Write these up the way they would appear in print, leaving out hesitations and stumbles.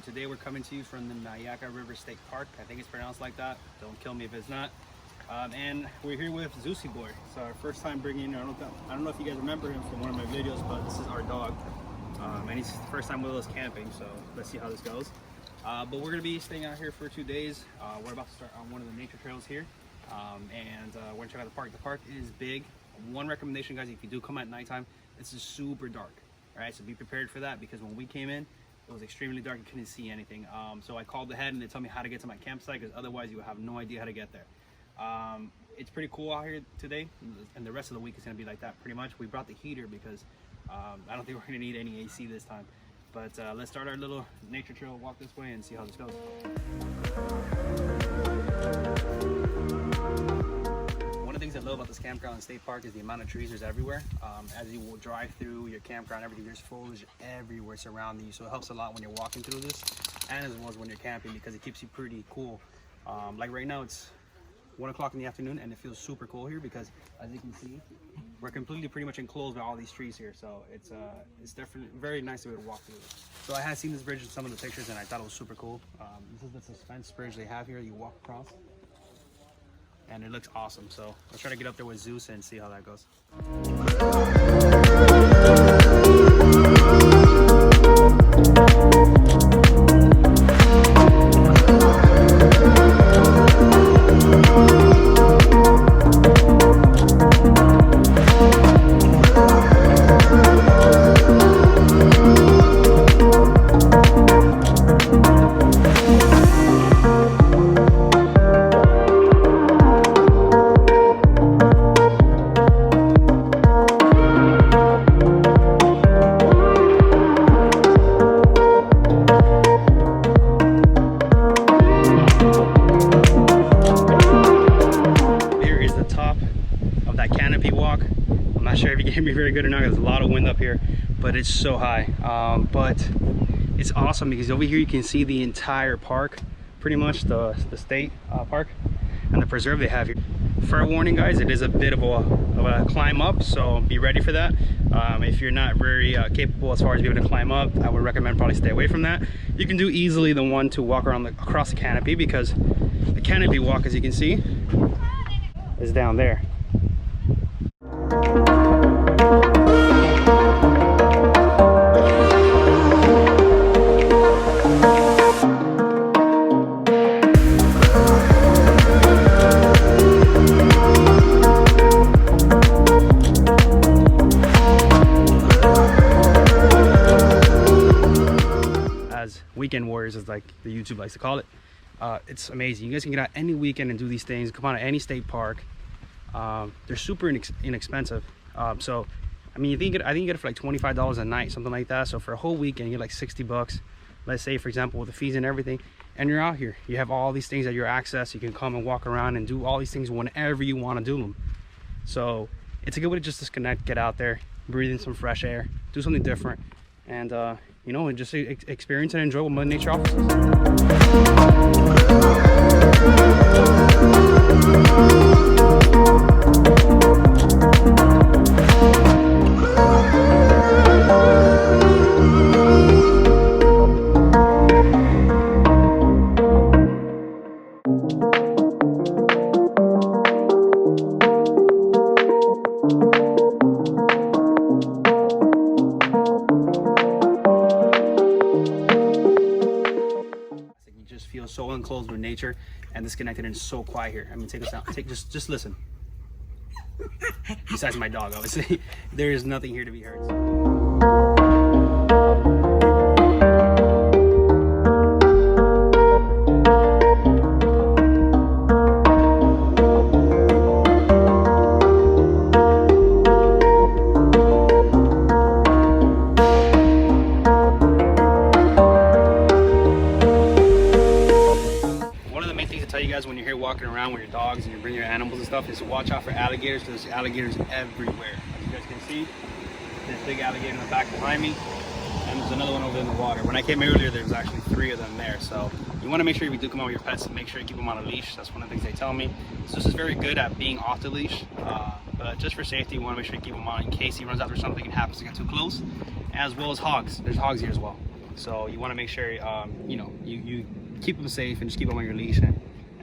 today we're coming to you from the Myakka River State Park. I think it's pronounced like that. Don't kill me if it's not. And we're here with Zeusy Boy. It's our first time bringing. I don't know if you guys remember him from one of my videos, but this is our dog, and he's the first time with us camping. So let's see how this goes. But we're gonna be staying out here for 2 days. We're about to start on one of the nature trails here, and we're gonna check out the park. The park is big. One recommendation, guys: if you do come at nighttime, it's super dark. All right, so be prepared for that, because when we came in, it was extremely dark. You couldn't see anything. So I called ahead and they told me how to get to my campsite, because otherwise you would have no idea how to get there. It's pretty cool out here today, and the rest of the week is going to be like that pretty much. We brought the heater because I don't think we're going to need any AC this time. But let's start our little nature trail walk this way and see how this goes. One of the things I love about this campground and state park is the amount of trees there's everywhere. As you will drive through your campground, everything, there's foliage everywhere surrounding you, so it helps a lot when you're walking through this, and as well as when you're camping, because it keeps you pretty cool. Like right now it's 1 o'clock in the afternoon, and it feels super cool here because, as you can see, we're completely pretty much enclosed by all these trees here, so it's definitely very nice to be able to walk through it. So I had seen this bridge in some of the pictures and I thought it was super cool. This is the Suspense Bridge they have here. You walk across and it looks awesome, so let's try to get up there with Zeus and see how that goes. Canopy walk. I'm not sure if you can hear me very good or not, because there's a lot of wind up here, but it's so high. But it's awesome because over here you can see the entire park, pretty much the state park and the preserve they have here. Fair warning, guys, it is a bit of a climb up, so be ready for that. If you're not very capable as far as being able to climb up, I would recommend probably stay away from that. You can do easily the one to walk around across the canopy, because the canopy walk, as you can see, is down there. Weekend warriors, as like the YouTube likes to call it. It's amazing. You guys can get out any weekend and do these things. Come on to any state park. They're super inexpensive. So I mean, I think you get it for like $25 a night, something like that. So for a whole weekend you get like 60 bucks, let's say, for example, with the fees and everything, and you're out here. You have all these things at your access. You can come and walk around and do all these things whenever you want to do them. So it's a good way to just disconnect, get out there, breathe in some fresh air, do something different, and you know, and just experience and enjoy what Mother Nature offers. Feel so enclosed with nature and disconnected, and so quiet here. I mean, take us out. Just listen. Besides my dog, obviously, there is nothing here to be heard. When you're here walking around with your dogs and you bring your animals and stuff, is to watch out for alligators, because there's alligators everywhere. As you guys can see, there's a big alligator in the back behind me, and there's another one over in the water. When I came earlier, there was actually 3 of them there. So you want to make sure if you do come out with your pets, make sure you keep them on a leash. That's one of the things they tell me. So this is very good at being off the leash, but just for safety, you want to make sure you keep them on in case he runs after something and happens to get too close. As well as hogs. There's hogs here as well. So you want to make sure you know, you keep them safe and just keep them on your leash, and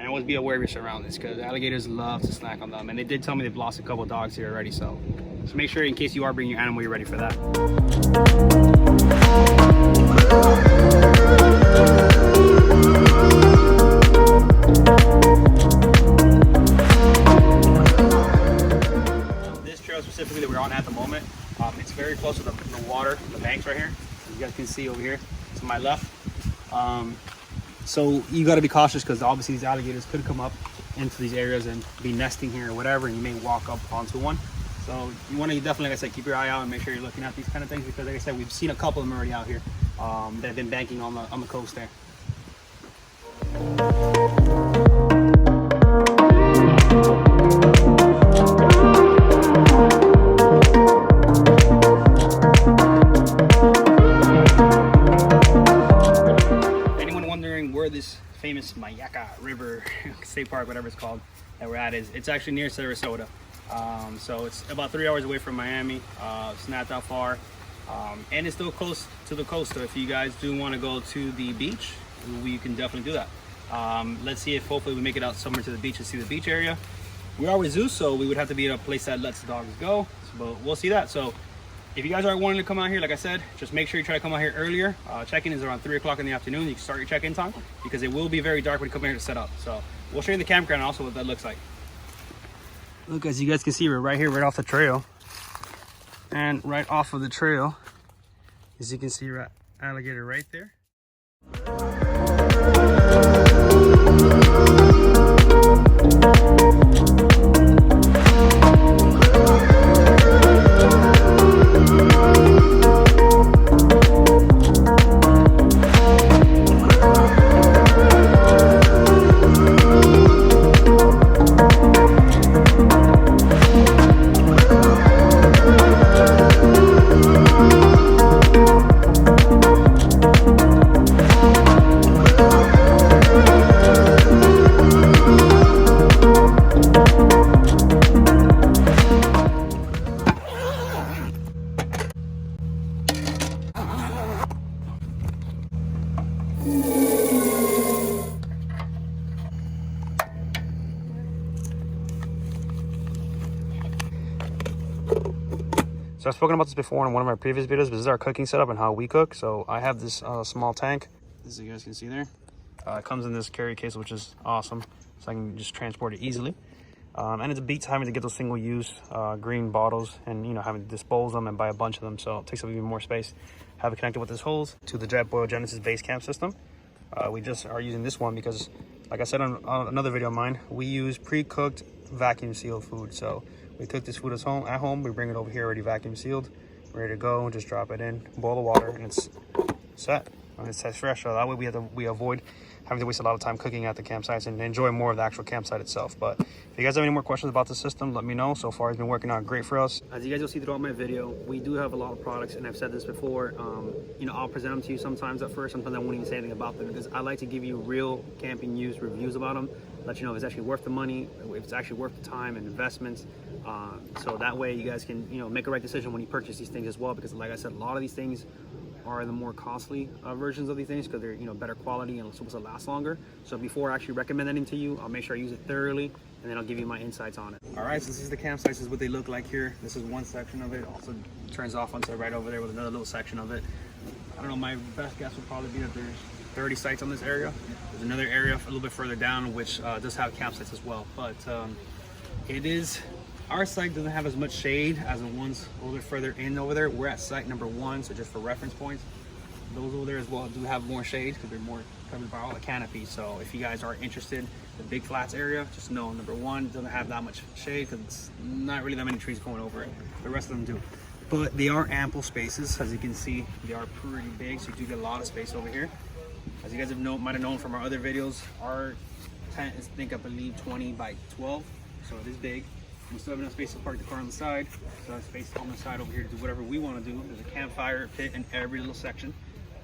always be aware of your surroundings, because alligators love to snack on them. And they did tell me they've lost a couple dogs here already, so make sure in case you are bringing your animal, you're ready for that. This trail specifically that we're on at the moment, it's very close to the water, the banks right here. As you guys can see over here to my left. So you got to be cautious, because obviously these alligators could come up into these areas and be nesting here or whatever, and you may walk up onto one. So you want to definitely, like I said, keep your eye out and make sure you're looking at these kind of things, because like I said, we've seen a couple of them already out here that have been banking on the coast there. This famous Myakka River State Park, whatever it's called, that we're at, it's actually near Sarasota. So it's about 3 hours away from Miami. It's not that far, and it's still close to the coast. So if you guys do want to go to the beach, we can definitely do that. Let's see if hopefully we make it out somewhere to the beach and see the beach area. We are with Zeus, so we would have to be at a place that lets the dogs go, but we'll see that. So if you guys are wanting to come out here, like I said, just make sure you try to come out here earlier. Check-in is around 3 o'clock in the afternoon. You can start your check-in time, because it will be very dark when you come here to set up. So we'll show you the campground also, what that looks like. Look, as you guys can see, we're right here, right off the trail. And right off of the trail, as you can see, alligator right there. So I've spoken about this before in one of my previous videos, but this is our cooking setup and how we cook. So I have this small tank, as you guys can see there. It comes in this carry case, which is awesome, so I can just transport it easily. And it beats having to get those single-use green bottles and, you know, having to dispose them and buy a bunch of them, so it takes up even more space. Have it connected with this hose to the JetBoil Genesis base camp system. We just are using this one because, like I said on another video of mine, we use pre-cooked vacuum sealed food. So we cook this food at home, we bring it over here already vacuum sealed, ready to go, just drop it in, boil the water, and it's set. And it says fresh, so that way we avoid having to waste a lot of time cooking at the campsites and enjoy more of the actual campsite itself. But if you guys have any more questions about the system, let me know. So far, it's been working out great for us. As you guys will see throughout my video, we do have a lot of products, and I've said this before. You know, I'll present them to you sometimes at first. Sometimes I won't even say anything about them, because I like to give you real camping use reviews about them, let you know if it's actually worth the money, if it's actually worth the time and investments. So that way you guys can, you know, make a right decision when you purchase these things as well, because like I said, a lot of these things are the more costly versions of these things, because they're, you know, better quality and supposed to last longer. So before I actually recommend anything to you, I'll make sure I use it thoroughly, and then I'll give you my insights on it. All right, so this is the campsite. This is what they look like here. This is one section of it. Also turns off onto right over there with another little section of it. I don't know, my best guess would probably be that there's 30 sites on this area. There's another area a little bit further down which does have campsites as well, but our site doesn't have as much shade as the ones a little bit further in over there. We're at site number 1, so just for reference points, those over there as well do have more shade because they're more covered by all the canopy. So if you guys are interested in the Big Flats area, just know number 1 doesn't have that much shade because it's not really that many trees going over it. The rest of them do. But they are ample spaces. As you can see, they are pretty big, so you do get a lot of space over here. As you guys might have known from our other videos, our tent is, I believe 20 by 12, so it is big. We still have enough space to park the car on the side. So there's space on the side over here to do whatever we want to do. There's a campfire pit in every little section.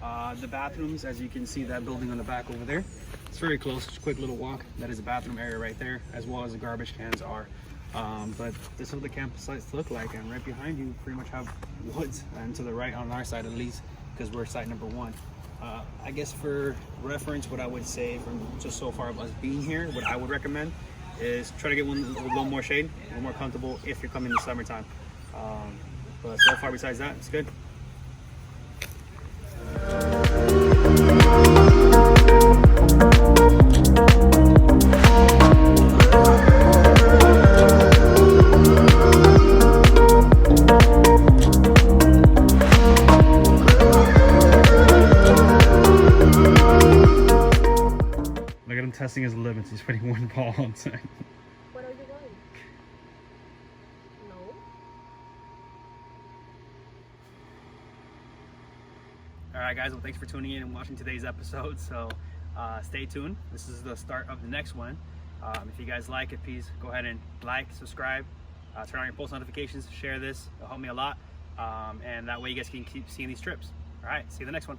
The bathrooms, as you can see, that building on the back over there, it's very close, just a quick little walk. That is a bathroom area right there, as well as the garbage cans are. But this is what the campsites look like, and right behind you pretty much have woods, and to the right on our side at least, because we're site number 1. I guess for reference, what I would say from just so far of us being here, what I would recommend is try to get one with a little more shade, a little more comfortable if you're coming in the summertime. But so far besides that, it's good. Look at him testing his limits. He's putting one ball on time. What are you going? No. All right, guys. Well, thanks for tuning in and watching today's episode. So stay tuned. This is the start of the next one. If you guys like it, please go ahead and like, subscribe, turn on your post notifications, share this. It'll help me a lot. And that way you guys can keep seeing these trips. All right. See you in the next one.